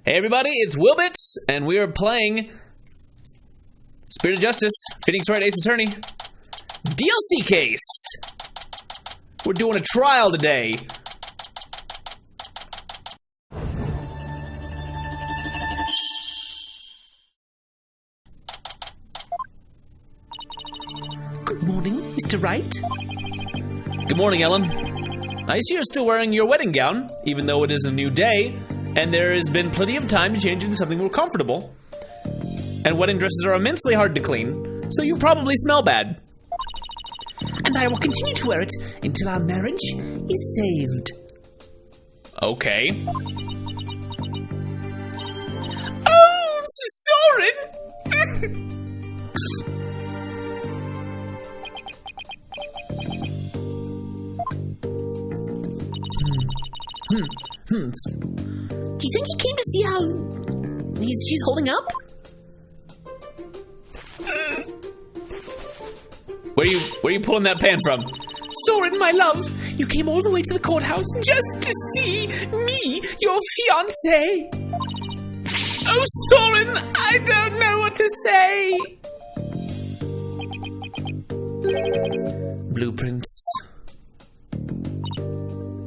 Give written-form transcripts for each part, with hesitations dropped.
Hey everybody, it's WillBits, and we are playing Spirit of Justice, Phoenix Wright Ace Attorney DLC case. We're doing a trial today. Good morning, Mr. Wright. Good morning, Ellen. I see you're still wearing your wedding gown, even though it is a new day, and there has been plenty of time to change into something more comfortable. And wedding dresses are immensely hard to clean, so you probably smell bad. And I will continue to wear it until our marriage is saved. Okay. Oh, Soren! Do you think he came to see how she's holding up? Where are you pulling that pan from? Soren, my love, you came all the way to the courthouse just to see me, your fiancé. Oh, Soren, I don't know what to say. Blueprints.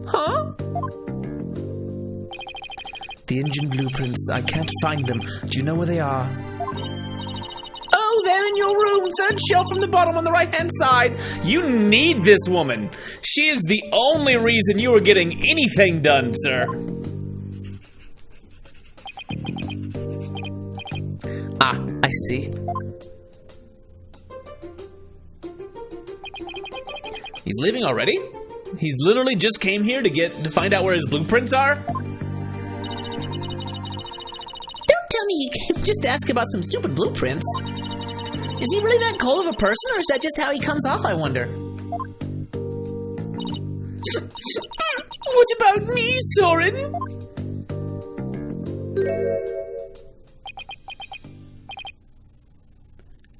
Huh? The engine blueprints. I can't find them. Do you know where they are? Oh, they're in your room, third shelf from the bottom on the right-hand side. You need this woman. She is the only reason you are getting anything done, sir. Ah, I see. He's leaving already? He's literally just came here to find out where his blueprints are? Don't tell me you came just to ask about some stupid blueprints. Is he really that cold of a person, or is that just how he comes off, I wonder? What about me, Soren?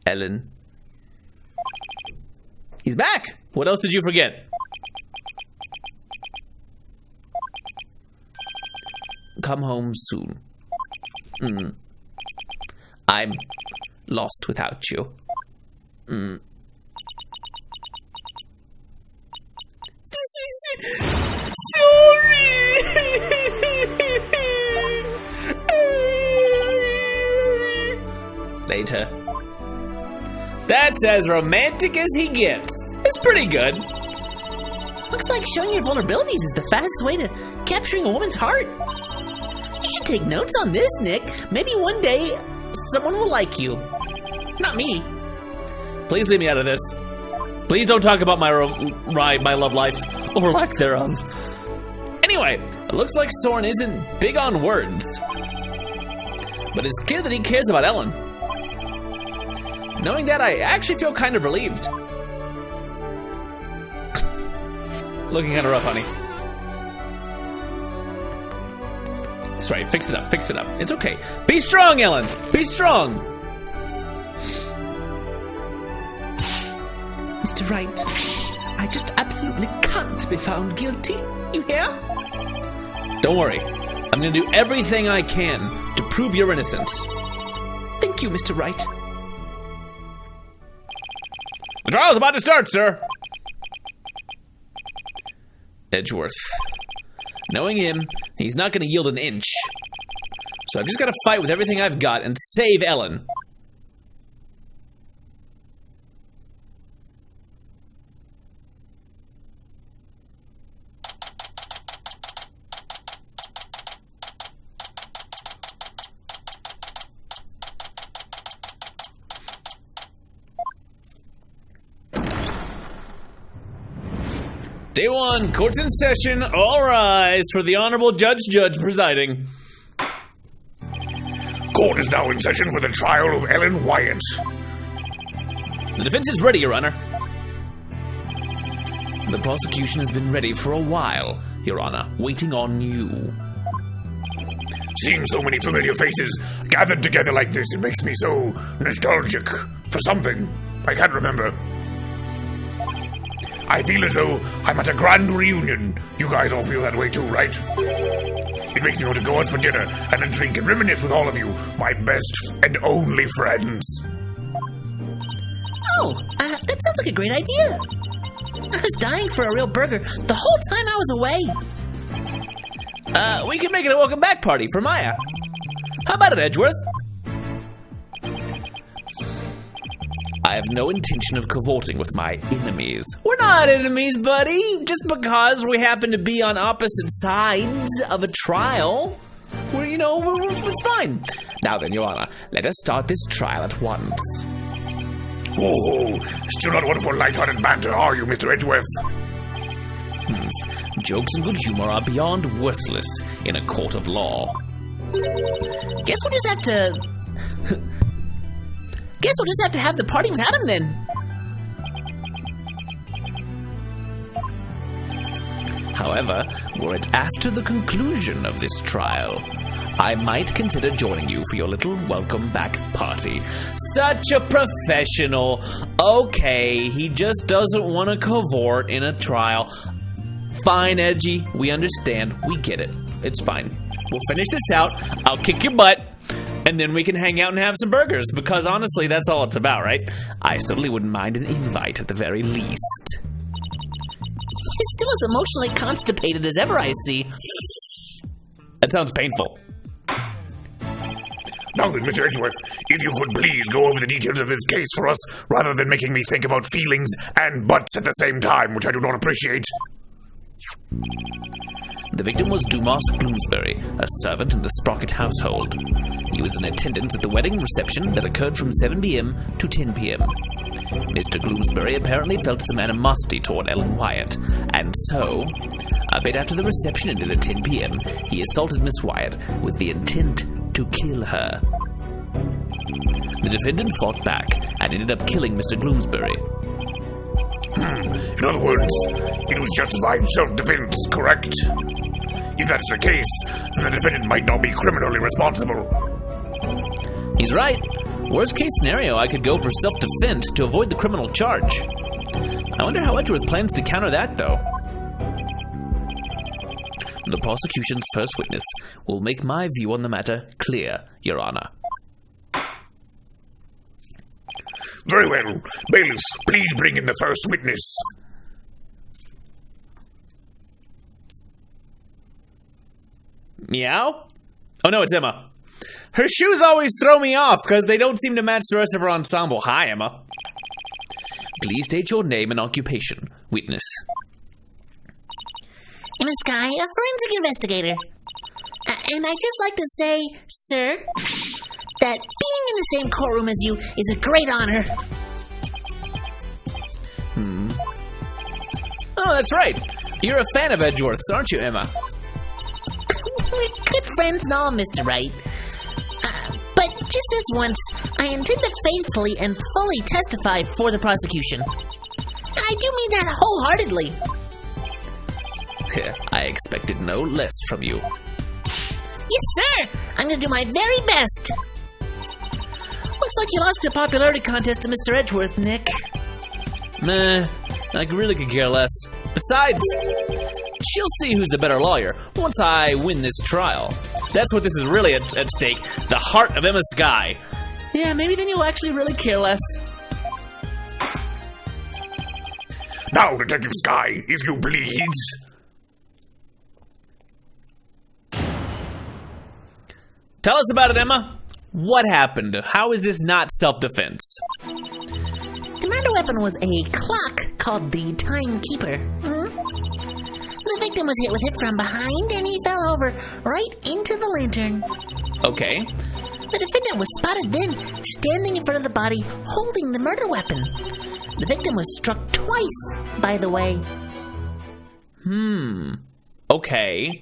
Ellen. He's back! What else did you forget? Come home soon. I'm lost without you. Later. That's as romantic as he gets. It's pretty good. Looks like showing your vulnerabilities is the fastest way to capturing a woman's heart. You should take notes on this, Nick. Maybe one day, someone will like you. Not me. Please leave me out of this. Please don't talk about my love life, or lack thereof. Anyway, it looks like Soren isn't big on words. But it's clear that he cares about Ellen. Knowing that, I actually feel kind of relieved. Looking kind of rough, honey. That's right, fix it up, fix it up. It's okay. Be strong, Ellen! Be strong! Mr. Wright, I just absolutely can't be found guilty. You hear? Don't worry. I'm gonna do everything I can to prove your innocence. Thank you, Mr. Wright. The trial's about to start, sir. Edgeworth. Knowing him, he's not gonna yield an inch. So I've just gotta fight with everything I've got and save Ellen. Day one, court's in session. All rise for the Honorable Judge presiding. Court is now in session for the trial of Ellen Wyatt. The defense is ready, Your Honor. The prosecution has been ready for a while, Your Honor, waiting on you. Seeing so many familiar faces gathered together like this, it makes me so nostalgic for something I can't remember. I feel as though I'm at a grand reunion. You guys all feel that way too, right? It makes me want to go out for dinner and then drink and reminisce with all of you, my best and only friends. Oh, that sounds like a great idea. I was dying for a real burger the whole time I was away. We can make it a welcome back party for Maya. How about it, Edgeworth? I have no intention of cavorting with my enemies. We're not enemies, buddy. Just because we happen to be on opposite sides of a trial, it's fine. Now then, Your Honor, let us start this trial at once. Oh, still not one for light-hearted banter, are you, Mr. Edgeworth? Jokes and good humor are beyond worthless in a court of law. Guess we'll just have to have the party without him then. However, were it after the conclusion of this trial, I might consider joining you for your little welcome back party. Such a professional. Okay, he just doesn't want to cavort in a trial. Fine, Edgy, we understand. We get it. It's fine. We'll finish this out. I'll kick your butt. And then we can hang out and have some burgers, because honestly, that's all it's about, right? I certainly wouldn't mind an invite at the very least. He's still as emotionally constipated as ever, I see. That sounds painful. Now then, Mr. Edgeworth, if you could please go over the details of this case for us, rather than making me think about feelings and butts at the same time, which I do not appreciate. The victim was Dumas Bloomsbury, a servant in the Sprocket household. He was in attendance at the wedding reception that occurred from 7 p.m. to 10 p.m. Mr. Bloomsbury apparently felt some animosity toward Ellen Wyatt, and so, a bit after the reception ended at 10 p.m., he assaulted Miss Wyatt with the intent to kill her. The defendant fought back and ended up killing Mr. Bloomsbury. In other words, it was justified self-defense, correct? If that's the case, then the defendant might not be criminally responsible. He's right. Worst case scenario, I could go for self-defense to avoid the criminal charge. I wonder how Edgeworth plans to counter that, though. The prosecution's first witness will make my view on the matter clear, Your Honor. Very well. Bailiff, please bring in the first witness. Meow? Oh no, it's Emma. Her shoes always throw me off because they don't seem to match the rest of her ensemble. Hi, Emma. Please state your name and occupation, witness. Emma Skye, a forensic investigator. And I'd just like to say, sir, that being in the same courtroom as you is a great honor. Oh, that's right. You're a fan of Edgeworth's, aren't you, Emma? We're good friends and all, Mr. Wright. But just this once, I intend to faithfully and fully testify for the prosecution. And I do mean that wholeheartedly. I expected no less from you. Yes, sir. I'm going to do my very best. Looks like you lost the popularity contest to Mr. Edgeworth, Nick. Meh, I really could care less. Besides, she'll see who's the better lawyer once I win this trial. That's what this is really at stake. The heart of Emma Skye. Yeah, maybe then you'll actually really care less. Now, Detective Skye, if you please. Tell us about it, Emma. What happened? How is this not self-defense? The murder weapon was a clock called the Timekeeper. The victim was hit with it from behind, and he fell over right into the lantern. Okay. The defendant was spotted then, standing in front of the body, holding the murder weapon. The victim was struck twice, by the way. Okay.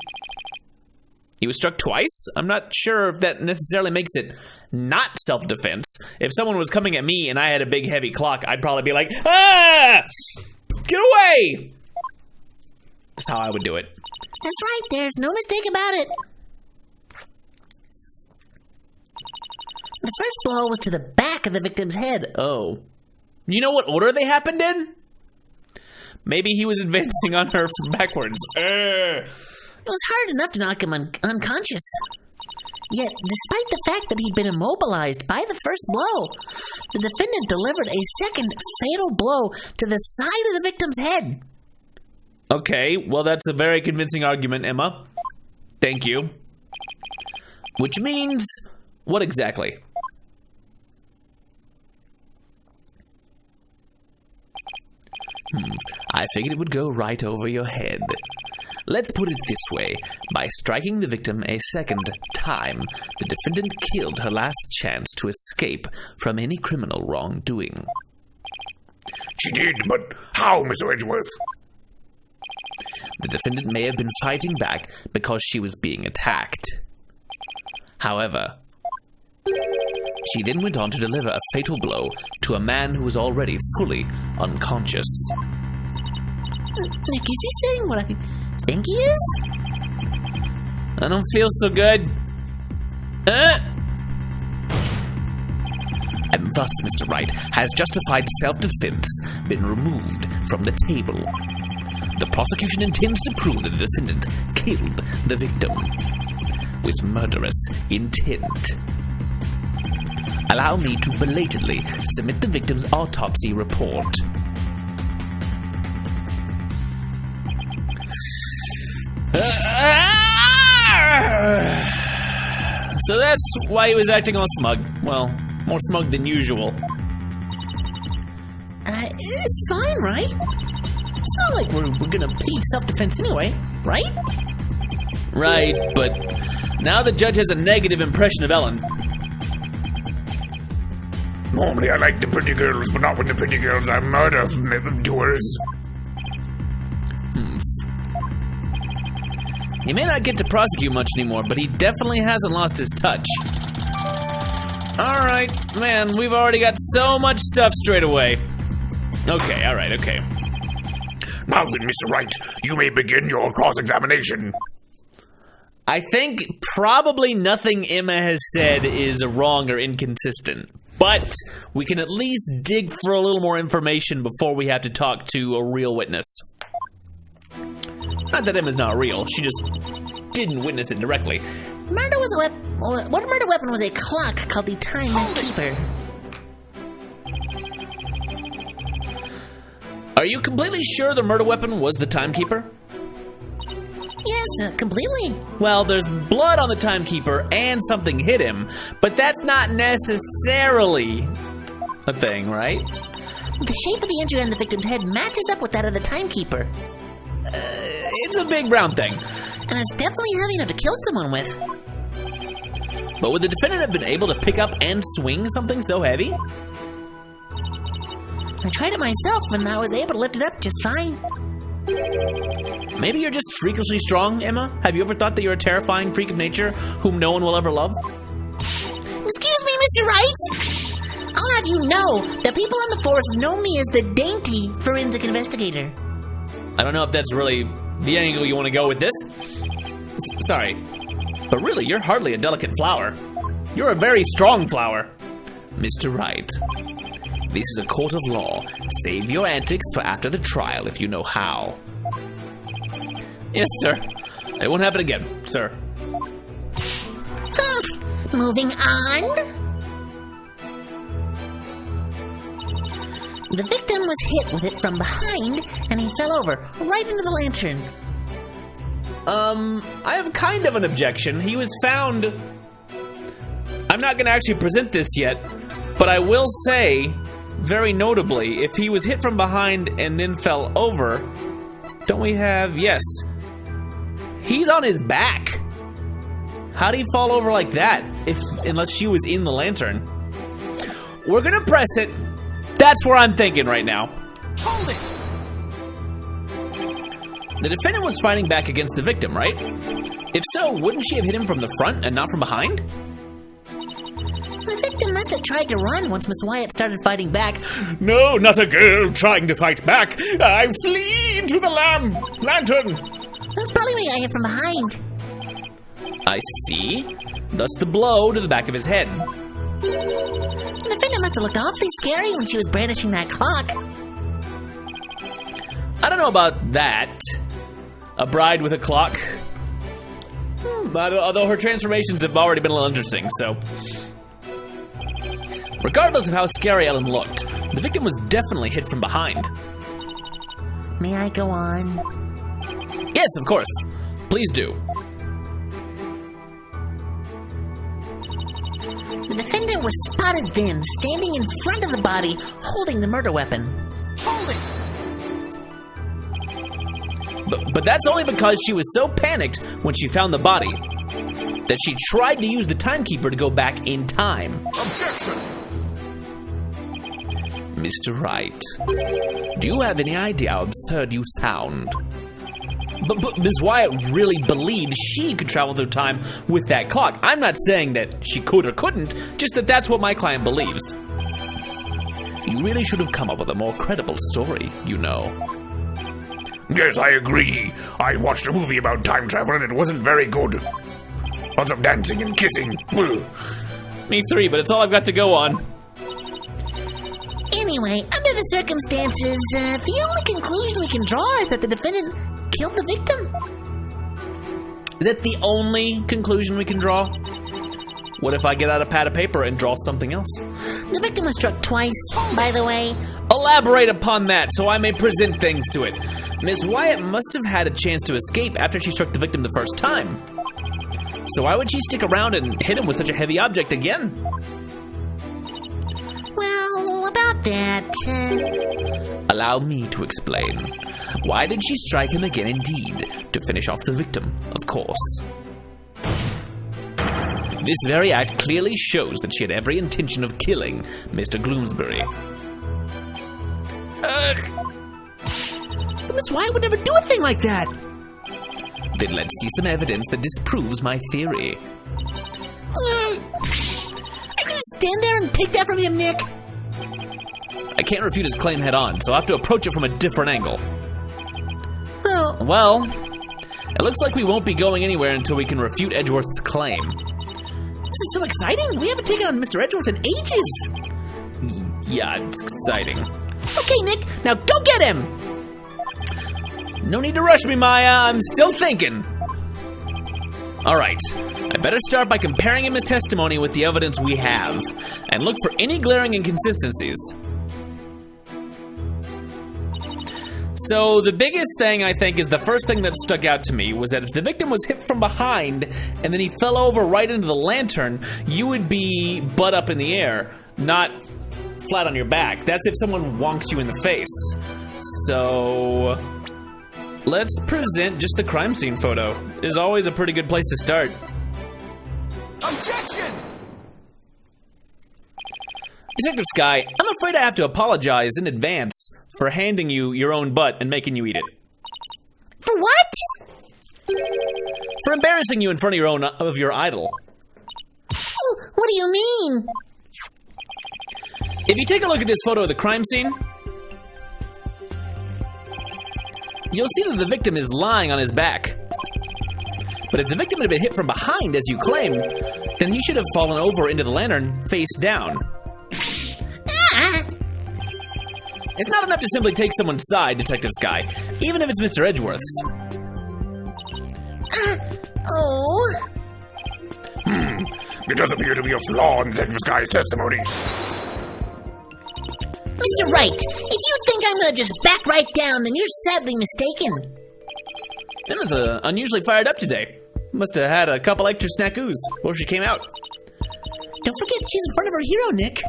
He was struck twice? I'm not sure if that necessarily makes it not self-defense. If someone was coming at me and I had a big heavy clock, I'd probably be like, ah! Get away! That's how I would do it. That's right, there's no mistake about it. The first blow was to the back of the victim's head. Oh. You know what order they happened in? Maybe he was advancing on her from backwards. It was hard enough to knock him unconscious. Yet, despite the fact that he'd been immobilized by the first blow, the defendant delivered a second fatal blow to the side of the victim's head. Okay, well, that's a very convincing argument, Emma. Thank you. Which means, what exactly? I figured it would go right over your head. Let's put it this way. By striking the victim a second time, the defendant killed her last chance to escape from any criminal wrongdoing. She did, but how, Mr. Edgeworth? The defendant may have been fighting back because she was being attacked. However, she then went on to deliver a fatal blow to a man who was already fully unconscious. Nick, is he saying what I think he is? I don't feel so good. And thus, Mr. Wright, has justified self-defense been removed from the table. The prosecution intends to prove that the defendant killed the victim with murderous intent. Allow me to belatedly submit the victim's autopsy report. So that's why he was acting all smug. Well, more smug than usual. It's fine, right? It's not like we're gonna plead self-defense anyway, right? Right, but now the judge has a negative impression of Ellen. Normally I like the pretty girls, but not when the pretty girls are murder doers. He may not get to prosecute much anymore, but he definitely hasn't lost his touch. Alright, man, we've already got so much stuff straight away. Okay, alright, okay. Now then, Mr. Wright, you may begin your cross-examination. I think probably nothing Emma has said is wrong or inconsistent, but we can at least dig for a little more information before we have to talk to a real witness. Not that Emma's not real, she just didn't witness it directly. What murder weapon was a clock called the timekeeper? Are you completely sure the murder weapon was the timekeeper? Yes, completely. Well, there's blood on the timekeeper and something hit him, but that's not necessarily a thing, right? The shape of the injury on the victim's head matches up with that of the timekeeper. It's a big brown thing. And it's definitely heavy enough to kill someone with. But would the defendant have been able to pick up and swing something so heavy? I tried it myself and I was able to lift it up just fine. Maybe you're just freakishly strong, Emma? Have you ever thought that you're a terrifying freak of nature whom no one will ever love? Excuse me, Mr. Wright? I'll have you know that people on the force know me as the dainty forensic investigator. I don't know if that's really the angle you want to go with this. Sorry, but really, you're hardly a delicate flower. You're a very strong flower. Mr. Wright, this is a court of law. Save your antics for after the trial if you know how. Yes, sir. It won't happen again, sir. Moving on. The victim was hit with it from behind, and he fell over, right into the lantern. I have kind of an objection. He was found... I'm not going to actually present this yet, but I will say, very notably, if he was hit from behind and then fell over, don't we have... Yes. He's on his back. How'd he fall over like that, unless she was in the lantern? We're going to press it. That's where I'm thinking right now. Hold it! The defendant was fighting back against the victim, right? If so, wouldn't she have hit him from the front and not from behind? The victim must have tried to run once Miss Wyatt started fighting back. No, not a girl trying to fight back. I flee into the lantern. That's probably what I hit from behind. I see. Thus the blow to the back of his head. The defendant must have looked awfully scary when she was brandishing that clock. I don't know about that. A bride with a clock. Although her transformations have already been a little interesting, so. Regardless of how scary Ellen looked, the victim was definitely hit from behind. May I go on? Yes, of course. Please do. The defendant was spotted then, standing in front of the body, holding the murder weapon. But that's only because she was so panicked when she found the body that she tried to use the timekeeper to go back in time. Objection! Mr. Wright, do you have any idea how absurd you sound? But Ms. Wyatt really believed she could travel through time with that clock. I'm not saying that she could or couldn't, just that that's what my client believes. You really should have come up with a more credible story, you know. Yes, I agree. I watched a movie about time travel and it wasn't very good. Lots of dancing and kissing. Ugh. Me three, but it's all I've got to go on. Anyway, under the circumstances, the only conclusion we can draw is that the defendant killed the victim. Is that the only conclusion we can draw? What if I get out a pad of paper and draw something else? The victim was struck twice, by the way. Elaborate upon that so I may present things to it. Ms. Wyatt must have had a chance to escape after she struck the victim the first time. So why would she stick around and hit him with such a heavy object again? Well, about that, Allow me to explain. Why did she strike him again indeed? To finish off the victim, of course. This very act clearly shows that she had every intention of killing Mr. Gloomsbury. Miss Wyatt would never do a thing like that. Then let's see some evidence that disproves my theory. Are you gonna stand there and take that from him, Nick? I can't refute his claim head on, so I'll have to approach it from a different angle. Oh, Well, it looks like we won't be going anywhere until we can refute Edgeworth's claim. this is so exciting. We haven't taken on Mr. Edgeworth in ages. Yeah, it's exciting. Okay, Nick, now go get him. No need to rush me, Maya. I'm still thinking. All right. I better start by comparing his testimony with the evidence we have, and look for any glaring inconsistencies. So the biggest thing, I think, is the first thing that stuck out to me was that if the victim was hit from behind and then he fell over right into the lantern, you would be butt up in the air, not flat on your back. That's if someone wonks you in the face. So let's present just the crime scene photo. Is always a pretty good place to start. Objection! Detective Sky, I'm afraid I have to apologize in advance for handing you your own butt and making you eat it. For what? For embarrassing you in front of your idol. Oh, what do you mean? If you take a look at this photo of the crime scene, you'll see that the victim is lying on his back. But if the victim had been hit from behind, as you claim, then he should have fallen over into the lantern face down. It's not enough to simply take someone's side, Detective Sky, even if it's Mr. Edgeworth's. Oh. It does appear to be a flaw in Detective Sky's testimony. Mr. Wright, if you think I'm gonna just back right down, then you're sadly mistaken. Emma's unusually fired up today. Must have had a couple extra snackoos before she came out. Don't forget, she's in front of her hero, Nick.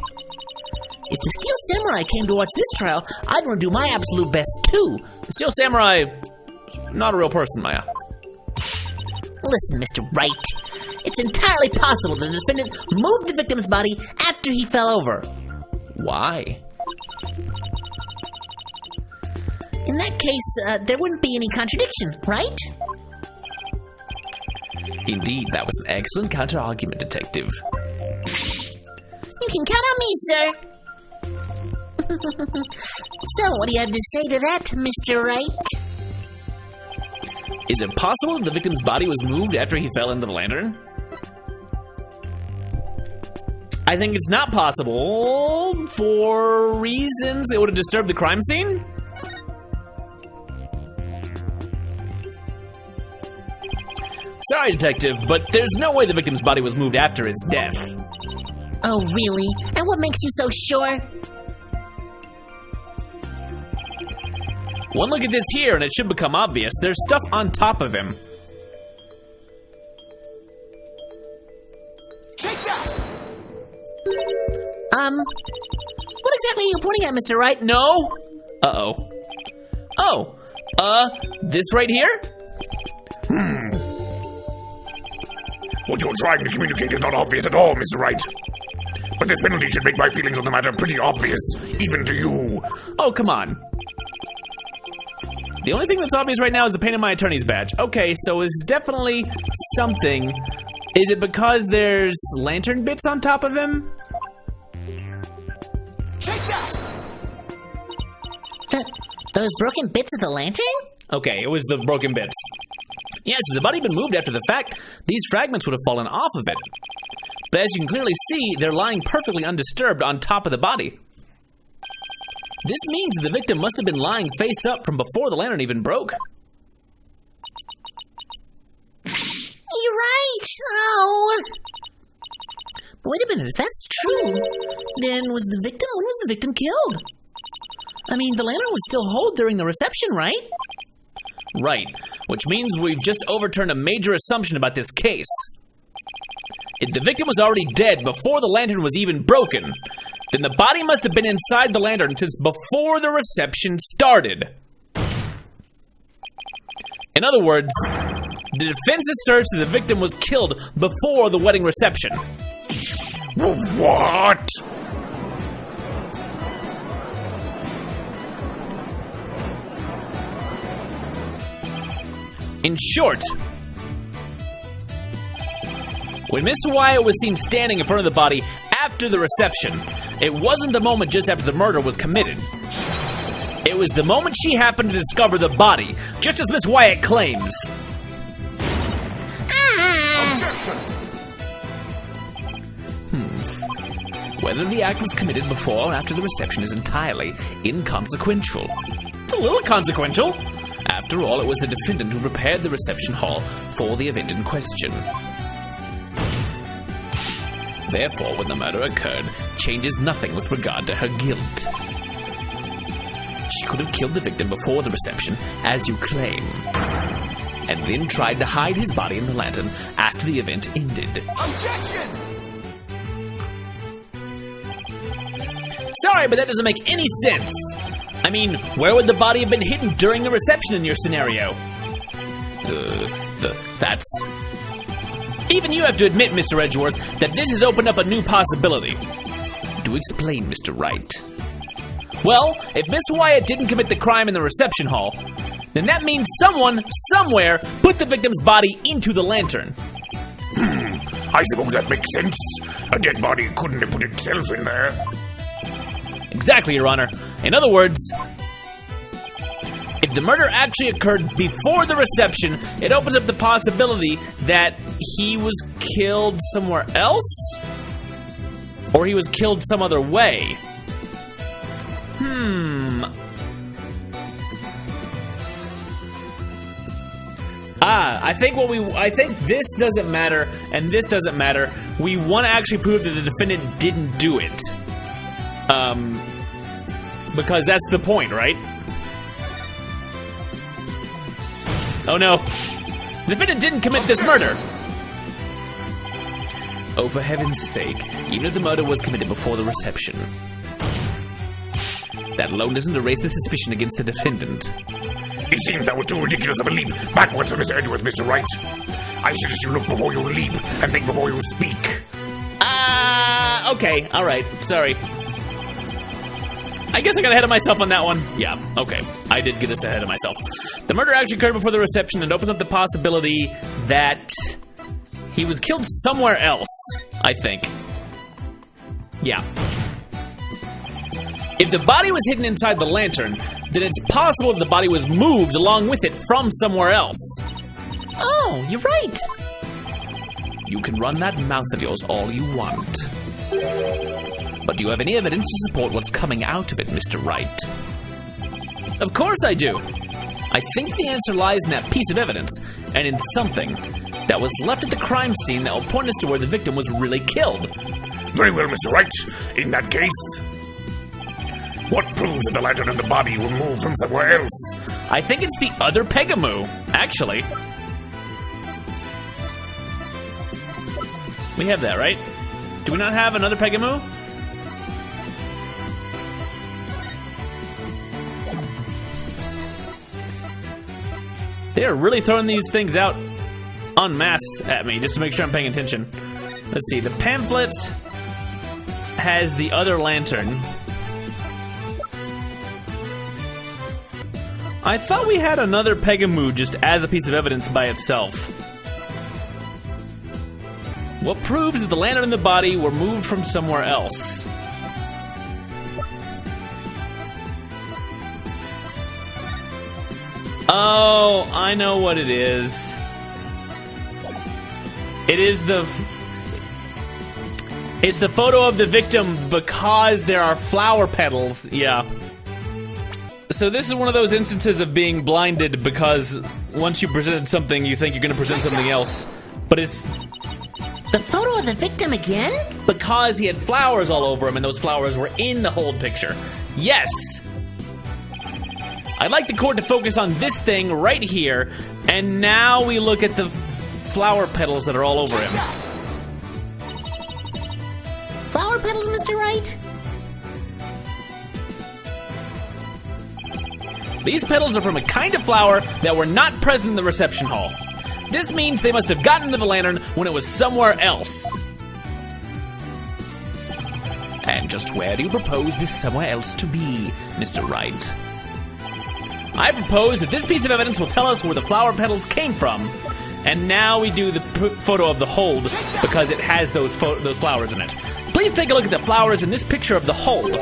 If the Steel Samurai came to watch this trial, I'd want to do my absolute best, too. The Steel Samurai, not a real person, Maya. Listen, Mr. Wright. It's entirely possible the defendant moved the victim's body after he fell over. Why? In that case, there wouldn't be any contradiction, right? Indeed, that was an excellent counter-argument, Detective. You can count on me, sir. So, what do you have to say to that, Mr. Wright? Is it possible that the victim's body was moved after he fell into the lantern? I think it's not possible for reasons it would have disturbed the crime scene. Sorry, Detective, but there's no way the victim's body was moved after his death. Oh, really? And what makes you so sure? One look at this here and it should become obvious. There's stuff on top of him. Take that! What exactly are you pointing at, Mr. Wright? No? Uh-oh. Oh, this right here? What you're trying to communicate is not obvious at all, Mr. Wright. But this penalty should make my feelings on the matter pretty obvious, even to you. Oh, come on. The only thing that's obvious right now is the pain in my attorney's badge. Okay, so it's definitely something. Is it because there's lantern bits on top of him? Take that! Those broken bits of the lantern? Okay, it was the broken bits. Yes, if the body had been moved after the fact, these fragments would have fallen off of it. But as you can clearly see, they're lying perfectly undisturbed on top of the body. This means the victim must have been lying face up from before the lantern even broke. You're right! Oh! Wait a minute, if that's true, then when was the victim killed? I mean, the lantern would still hold during the reception, right? Right, which means we've just overturned a major assumption about this case. If the victim was already dead before the lantern was even broken, then the body must have been inside the lantern since before the reception started. In other words, the defense asserts that the victim was killed before the wedding reception. What? In short, when Miss Wyatt was seen standing in front of the body after the reception, it wasn't the moment just after the murder was committed. It was the moment she happened to discover the body, just as Miss Wyatt claims. Objection! Whether the act was committed before or after the reception is entirely inconsequential. It's a little consequential. After all, it was the defendant who prepared the reception hall for the event in question. Therefore, when the murder occurred, changes nothing with regard to her guilt. She could have killed the victim before the reception, as you claim, and then tried to hide his body in the lantern after the event ended. Objection! Sorry, but that doesn't make any sense. I mean, where would the body have been hidden during the reception in your scenario? That's... Even you have to admit, Mr. Edgeworth, that this has opened up a new possibility. Do explain, Mr. Wright. Well, if Miss Wyatt didn't commit the crime in the reception hall, then that means someone, somewhere, put the victim's body into the lantern. I suppose that makes sense. A dead body couldn't have put itself in there. Exactly, Your Honor. In other words, if the murder actually occurred before the reception, it opens up the possibility that he was killed somewhere else? Or he was killed some other way? I think this doesn't matter, and this doesn't matter. We want to actually prove that the defendant didn't do it. Because that's the point, right? Oh no. The defendant didn't commit this murder. Oh, for heaven's sake. Even if the murder was committed before the reception, that alone doesn't erase the suspicion against the defendant. It seems that was too ridiculous of a leap backwards from Mr. Edgeworth, Mr. Wright. I suggest you look before you leap and think before you speak. Okay, alright, sorry. I guess I got ahead of myself on that one. Yeah, okay. I did get this ahead of myself. The murder actually occurred before the reception and opens up the possibility that he was killed somewhere else, I think. Yeah. If the body was hidden inside the lantern, then it's possible that the body was moved along with it from somewhere else. Oh, you're right. You can run that mouth of yours all you want. But do you have any evidence to support what's coming out of it, Mr. Wright? Of course I do. I think the answer lies in that piece of evidence, and in something that was left at the crime scene that will point us to where the victim was really killed. Very well, Mr. Wright. In that case, what proves that the lantern and the body were moved from somewhere else? I think it's the other Pegamoo, actually. We have that, right? Do we not have another Pegamoo? They're really throwing these things out en masse at me just to make sure I'm paying attention. Let's see, the pamphlet has the other lantern. I thought we had another Pegamoo just as a piece of evidence by itself. What proves that the lantern and the body were moved from somewhere else? Oh, I know what it is. It's the photo of the victim because there are flower petals. Yeah. So this is one of those instances of being blinded because once you presented something, you think you're going to present something else. But it's The photo of the victim again? because he had flowers all over him and those flowers were in the hold picture. Yes! I'd like the court to focus on this thing right here, and now we look at the flower petals that are all over him. Flower petals, Mr. Wright? These petals are from a kind of flower that were not present in the reception hall. This means they must have gotten to the lantern when it was somewhere else. And just where do you propose this somewhere else to be, Mr. Wright? I propose that this piece of evidence will tell us where the flower petals came from. And now we do the photo of the hold because it has those flowers in it. Please take a look at the flowers in this picture of the hold.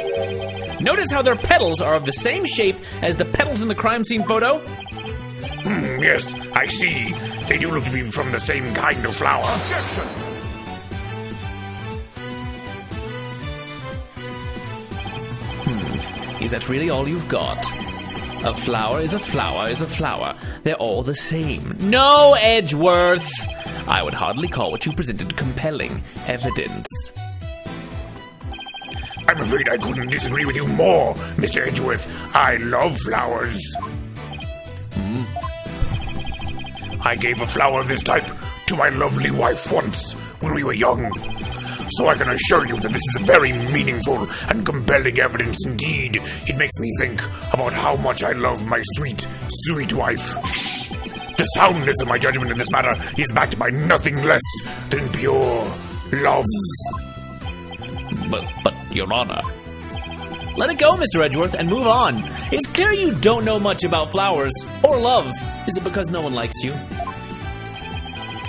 Notice how their petals are of the same shape as the petals in the crime scene photo? Yes, I see. They do look to be from the same kind of flower. Objection! Is that really all you've got? A flower is a flower is a flower. They're all the same. No, Edgeworth! I would hardly call what you presented compelling evidence. I'm afraid I couldn't disagree with you more, Mr. Edgeworth. I love flowers. I gave a flower of this type to my lovely wife once when we were young. So I can assure you that this is very meaningful and compelling evidence indeed. It makes me think about how much I love my sweet, sweet wife. The soundness of my judgment in this matter is backed by nothing less than pure love. But, Your Honor. Let it go, Mr. Edgeworth, and move on. It's clear you don't know much about flowers or love. Is it because no one likes you?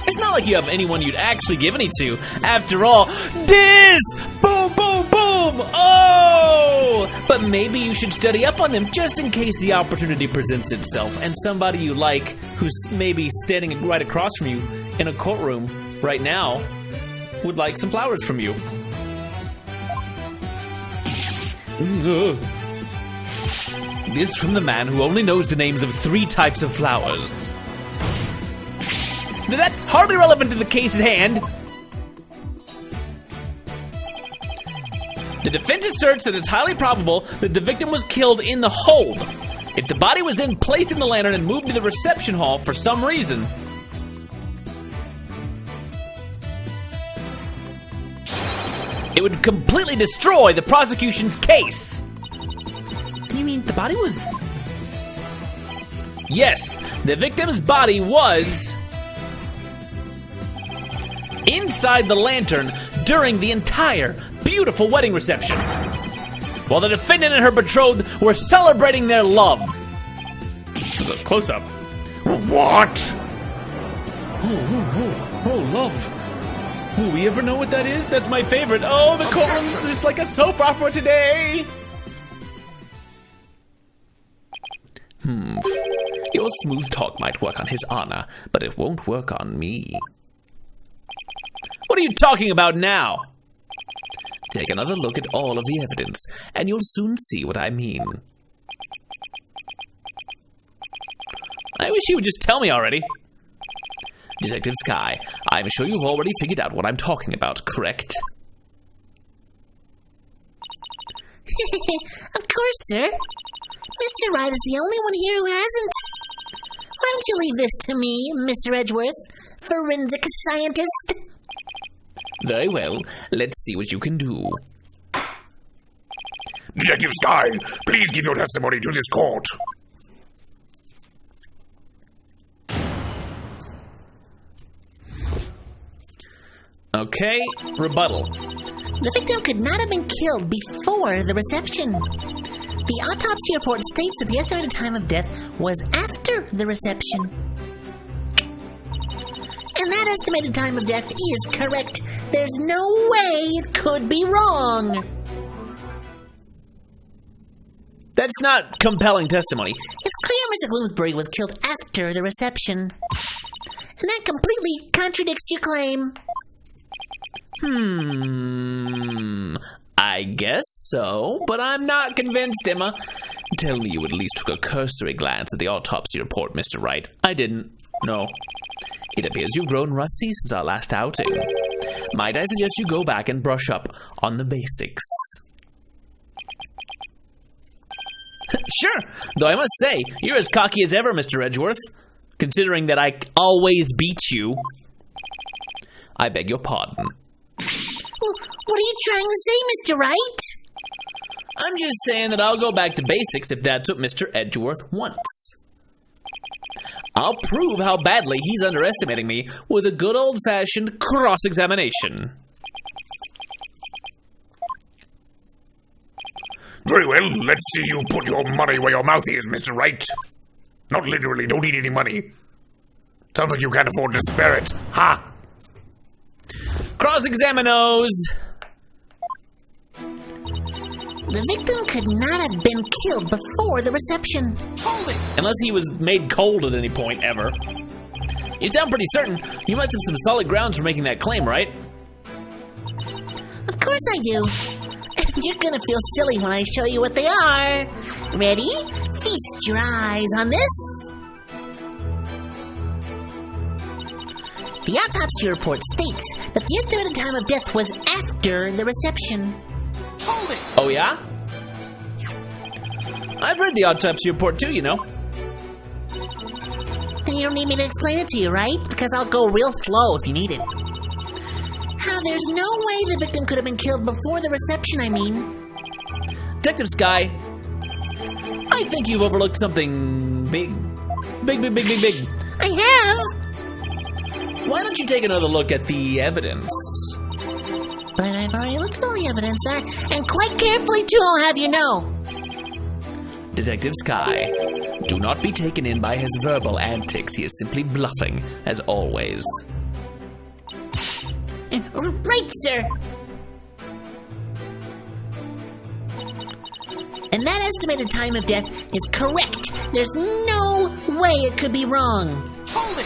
It's not like you have anyone you'd actually give any to. After all, this! Boom, boom, boom! Oh! But maybe you should study up on them just in case the opportunity presents itself and somebody you like who's maybe standing right across from you in a courtroom right now would like some flowers from you. This from the man who only knows the names of 3 types of flowers. That's hardly relevant to the case at hand. The defense asserts that it's highly probable that the victim was killed in the hold. If the body was then placed in the lantern and moved to the reception hall for some reason, it would completely destroy the prosecution's case. You mean the body was... Yes, the victim's body was inside the lantern during the entire beautiful wedding reception, while the defendant and her betrothed were celebrating their love. There's a close-up. What? Oh, love. Will we ever know what that is? That's my favorite. Oh, the courtroom's just like a soap opera today. Your smooth talk might work on his honor, but it won't work on me. What are you talking about now? Take another look at all of the evidence, and you'll soon see what I mean. I wish he would just tell me already. Detective Sky, I'm sure you've already figured out what I'm talking about, correct? Of course, sir. Mr. Wright is the only one here who hasn't. Why don't you leave this to me, Mr. Edgeworth, forensic scientist? Very well. Let's see what you can do. Detective Sky, please give your testimony to this court. Okay, rebuttal. The victim could not have been killed before the reception. The autopsy report states that the estimated time of death was after the reception. And that estimated time of death is correct. There's no way it could be wrong. That's not compelling testimony. It's clear Mr. Bloomsbury was killed after the reception. And that completely contradicts your claim. I guess so, but I'm not convinced, Emma. Tell me you at least took a cursory glance at the autopsy report, Mr. Wright. I didn't. No. It appears you've grown rusty since our last outing. Might I suggest you go back and brush up on the basics? Sure, though I must say, you're as cocky as ever, Mr. Edgeworth. Considering that I always beat you. I beg your pardon. What are you trying to say, Mr. Wright? I'm just saying that I'll go back to basics if that's what Mr. Edgeworth wants. I'll prove how badly he's underestimating me with a good old-fashioned cross-examination. Very well, let's see you put your money where your mouth is, Mr. Wright. Not literally, don't need any money. Sounds like you can't afford to spare it. Ha! Cross-examinos! The victim could not have been killed before the reception. Hold it! Unless he was made cold at any point, ever. You sound pretty certain. You must have some solid grounds for making that claim, right? Of course I do. You're gonna feel silly when I show you what they are. Ready? Feast your eyes on this. The autopsy report states that the estimated time of death was after the reception. Hold it! Oh, yeah? I've read the autopsy report too, you know. Then you don't need me to explain it to you, right? Because I'll go real slow if you need it. How there's no way the victim could have been killed before the reception, I mean. Detective Sky, I think you've overlooked something big. Big. I have! Why don't you take another look at the evidence? But I've already looked at all the evidence, and quite carefully too, I'll have you know. Detective Sky, do not be taken in by his verbal antics. He is simply bluffing, as always. Right, sir. And that estimated time of death is correct. There's no way it could be wrong. Hold it!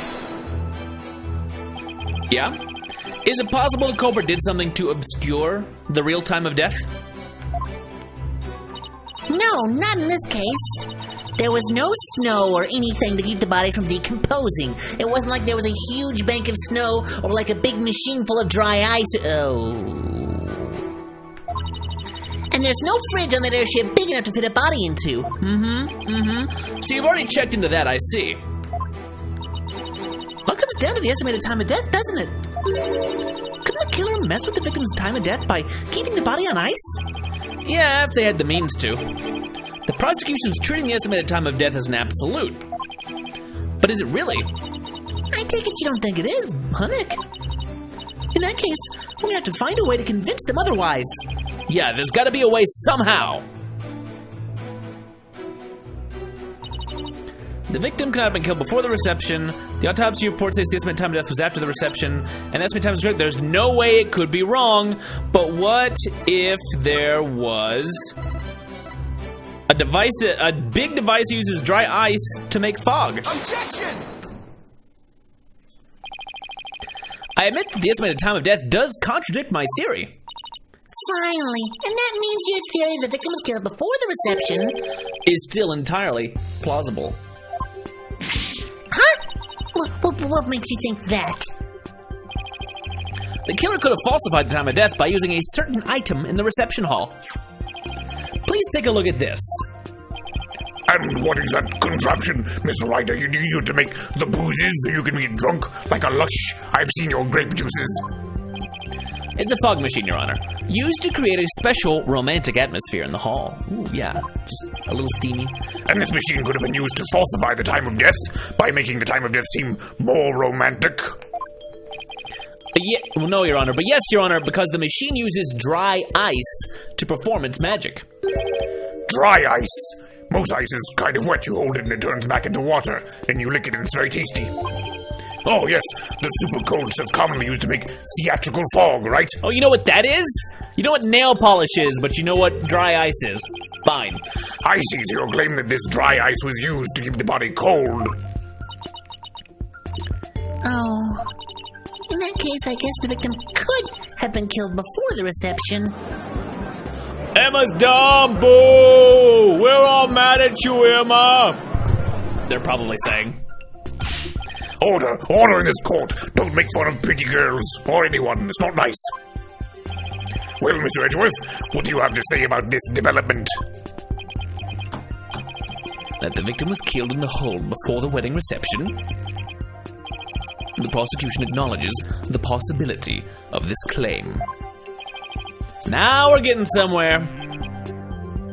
Yeah? Is it possible the culprit did something to obscure the real time of death? No, not in this case. There was no snow or anything to keep the body from decomposing. It wasn't like there was a huge bank of snow or like a big machine full of dry ice. Oh. And there's no fridge on that airship big enough to fit a body into. So you've already checked into that, I see. Well, it comes down to the estimated time of death, doesn't it? Couldn't the killer mess with the victim's time of death by keeping the body on ice? Yeah, if they had the means to. The prosecution's treating the estimated time of death as an absolute. But is it really? I take it you don't think it is, Hunnick. In that case, we're gonna have to find a way to convince them otherwise. Yeah, there's gotta be a way somehow. The victim could not have been killed before the reception. The autopsy report says the estimated time of death was after the reception. And the estimated time is correct. There's no way it could be wrong. But what if there was a device, a big device that uses dry ice to make fog? Objection! I admit that the estimated time of death does contradict my theory. Finally, and that means your theory the victim was killed before the reception is still entirely plausible. Huh? What makes you think that? The killer could have falsified the time of death by using a certain item in the reception hall. Please take a look at this. And what is that contraption, Mr. Ryder? You use it to make the boozes so you can get drunk like a lush. I've seen your grape juices. It's a fog machine, Your Honor, used to create a special romantic atmosphere in the hall. Ooh, yeah, just a little steamy. And this machine could have been used to falsify the time of death by making the time of death seem more romantic. Yeah, well, no, Your Honor, but yes, Your Honor, because the machine uses dry ice to perform its magic. Dry ice? Most ice is kind of wet. You hold it and it turns back into water. Then you lick it and it's very tasty. Oh, yes, the super cold stuff commonly used to make theatrical fog, right? Oh, you know what that is? You know what nail polish is, but you know what dry ice is. Fine. I see, so you're claiming that this dry ice was used to keep the body cold. Oh. In that case, I guess the victim could have been killed before the reception. Emma's dumb, boo! We're all mad at you, Emma! They're probably saying. Order in this court. Don't make fun of pretty girls, or anyone. It's not nice. Well, Mr. Edgeworth, what do you have to say about this development? That the victim was killed in the hold before the wedding reception. The prosecution acknowledges the possibility of this claim. Now we're getting somewhere.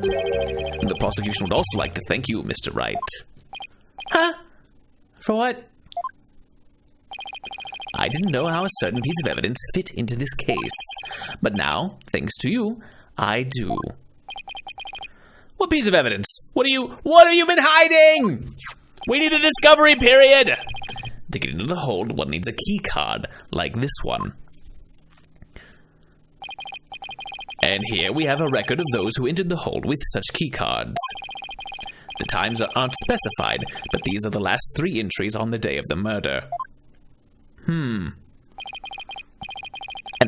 The prosecution would also like to thank you, Mr. Wright. Huh? For what? I didn't know how a certain piece of evidence fit into this case, but now, thanks to you, I do. What piece of evidence? What have you been hiding? We need a discovery period. To get into the hold, one needs a key card like this one. And here we have a record of those who entered the hold with such key cards. The times aren't specified, but these are the last 3 entries on the day of the murder. And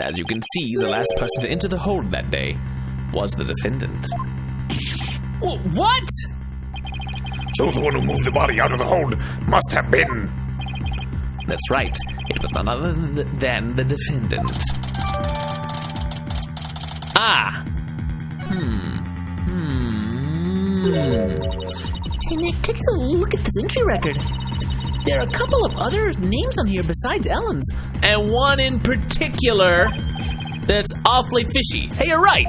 as you can see, the last person to enter the hold that day was the defendant. What? So the one who moved the body out of the hold must have been... That's right. It was none other than the defendant. Hey, Nick, take a look at this entry record. There are a couple of other names on here besides Ellen's. And one in particular that's awfully fishy. Hey, you're right.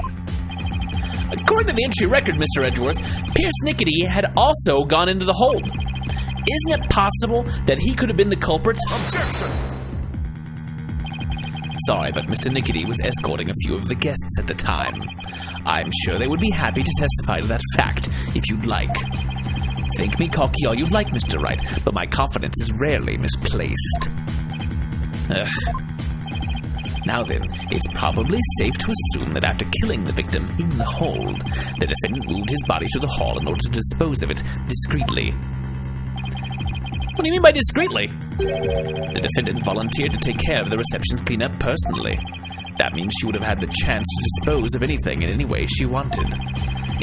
According to the entry record, Mr. Edgeworth, Pierce Nickety had also gone into the hold. Isn't it possible that he could have been the culprit? Objection! Sorry, but Mr. Nickety was escorting a few of the guests at the time. I'm sure they would be happy to testify to that fact, if you'd like. Think me cocky all you'd like, Mr. Wright, but my confidence is rarely misplaced. Now then, it's probably safe to assume that after killing the victim in the hold, the defendant moved his body to the hall in order to dispose of it discreetly. What do you mean by discreetly? The defendant volunteered to take care of the reception's cleanup personally. That means she would have had the chance to dispose of anything in any way she wanted,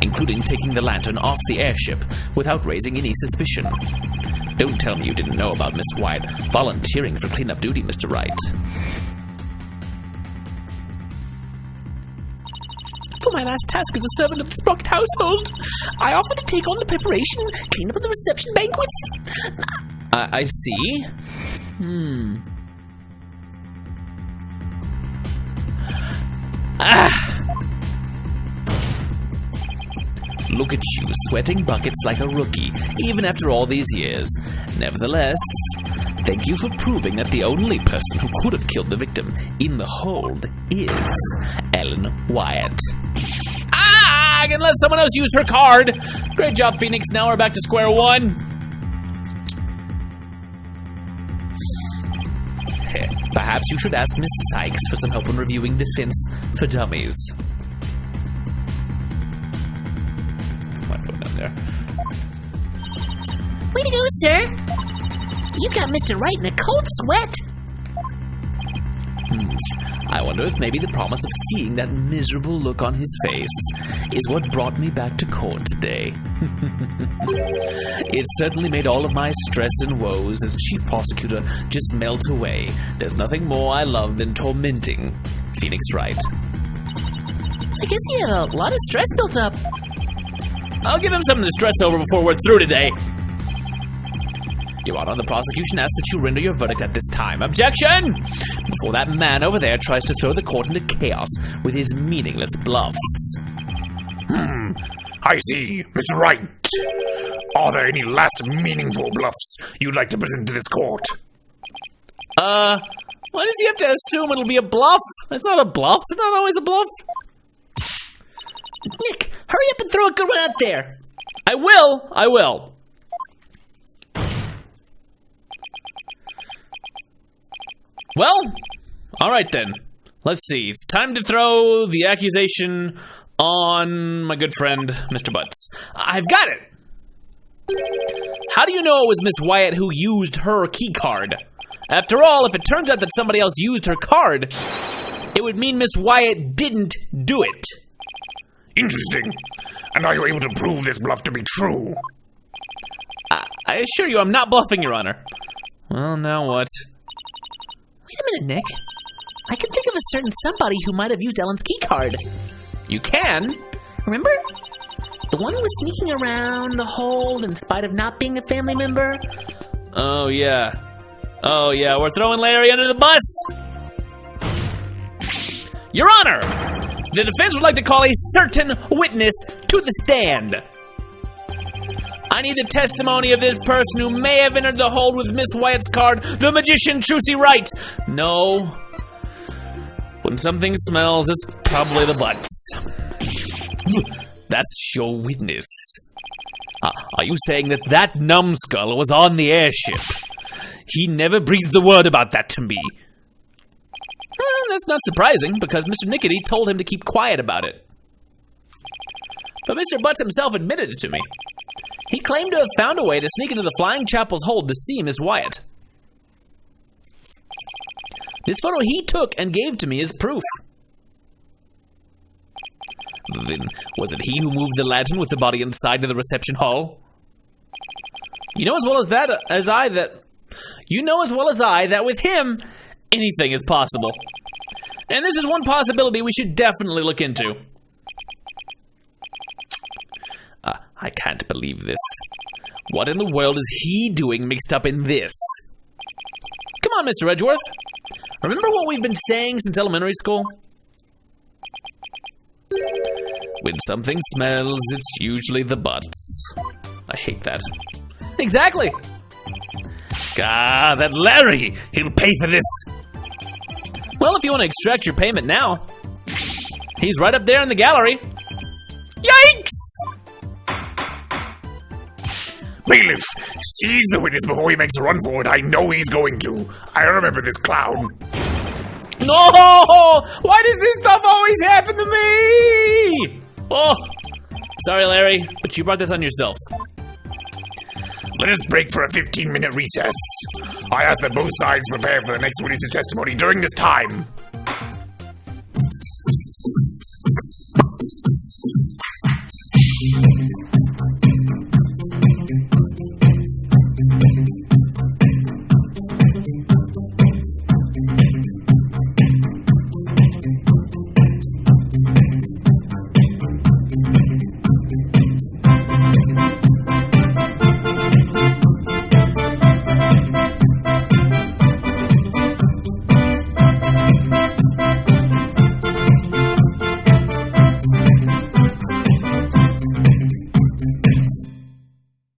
including taking the lantern off the airship without raising any suspicion. Don't tell me you didn't know about Miss Wyatt volunteering for cleanup duty, Mr. Wright. For my last task as a servant of the Sprocket household, I offered to take on the preparation and cleanup of the reception banquets. I see. Look at you, sweating buckets like a rookie, even after all these years. Nevertheless, thank you for proving that the only person who could have killed the victim in the hold is Ellen Wyatt. Unless someone else used her card. Great job, Phoenix. Now we're back to square one. Perhaps you should ask Miss Sykes for some help in reviewing Defense for Dummies. Put my foot down there. Way to go, sir. You got Mr. Wright in a cold sweat. I wonder if maybe the promise of seeing that miserable look on his face is what brought me back to court today. It certainly made all of my stress and woes as chief prosecutor just melt away. There's nothing more I love than tormenting Phoenix Wright. I guess he had a lot of stress built up. I'll give him something to stress over before we're through today. Your Honor, the prosecution asks that you render your verdict at this time. Objection! Before that man over there tries to throw the court into chaos with his meaningless bluffs. I see, Mr. Wright. Are there any last meaningful bluffs you'd like to present to this court? Why does he have to assume it'll be a bluff? It's not a bluff. It's not always a bluff. Nick, hurry up and throw a good one out there. I will. Well, alright then. Let's see. It's time to throw the accusation on my good friend, Mr. Butts. I've got it! How do you know it was Miss Wyatt who used her key card? After all, if it turns out that somebody else used her card, it would mean Miss Wyatt didn't do it. Interesting. And are you able to prove this bluff to be true? I assure you I'm not bluffing, Your Honor. Well, now what? Wait a minute, Nick. I can think of a certain somebody who might have used Ellen's key card. You can? Remember? The one who was sneaking around the hold in spite of not being a family member? Oh, yeah. We're throwing Larry under the bus! Your Honor! The defense would like to call a certain witness to the stand. I need the testimony of this person who may have entered the hold with Miss Wyatt's card, the magician Trucy Wright. No. When something smells, it's probably the butts. That's your witness. Are you saying that numbskull was on the airship? He never breathed a word about that to me. Well, that's not surprising, because Mr. Nickety told him to keep quiet about it. But Mr. Butts himself admitted it to me. He claimed to have found a way to sneak into the Flying Chapel's hold to see Miss Wyatt. This photo he took and gave to me is proof. Then, was it he who moved the lantern with the body inside to the reception hall? You know as well as I that with him, anything is possible. And this is one possibility we should definitely look into. I can't believe this. What in the world is he doing mixed up in this? Come on, Mr. Edgeworth. Remember what we've been saying since elementary school? When something smells, it's usually the butts. I hate that. Exactly. That Larry, he'll pay for this. Well, if you want to extract your payment now, he's right up there in the gallery. Yikes! Bailiff, seize the witness before he makes a run for it. I know he's going to. I remember this clown. No! Why does this stuff always happen to me? Oh, sorry, Larry, but you brought this on yourself. Let us break for a 15-minute recess. I ask that both sides prepare for the next witness's testimony during this time.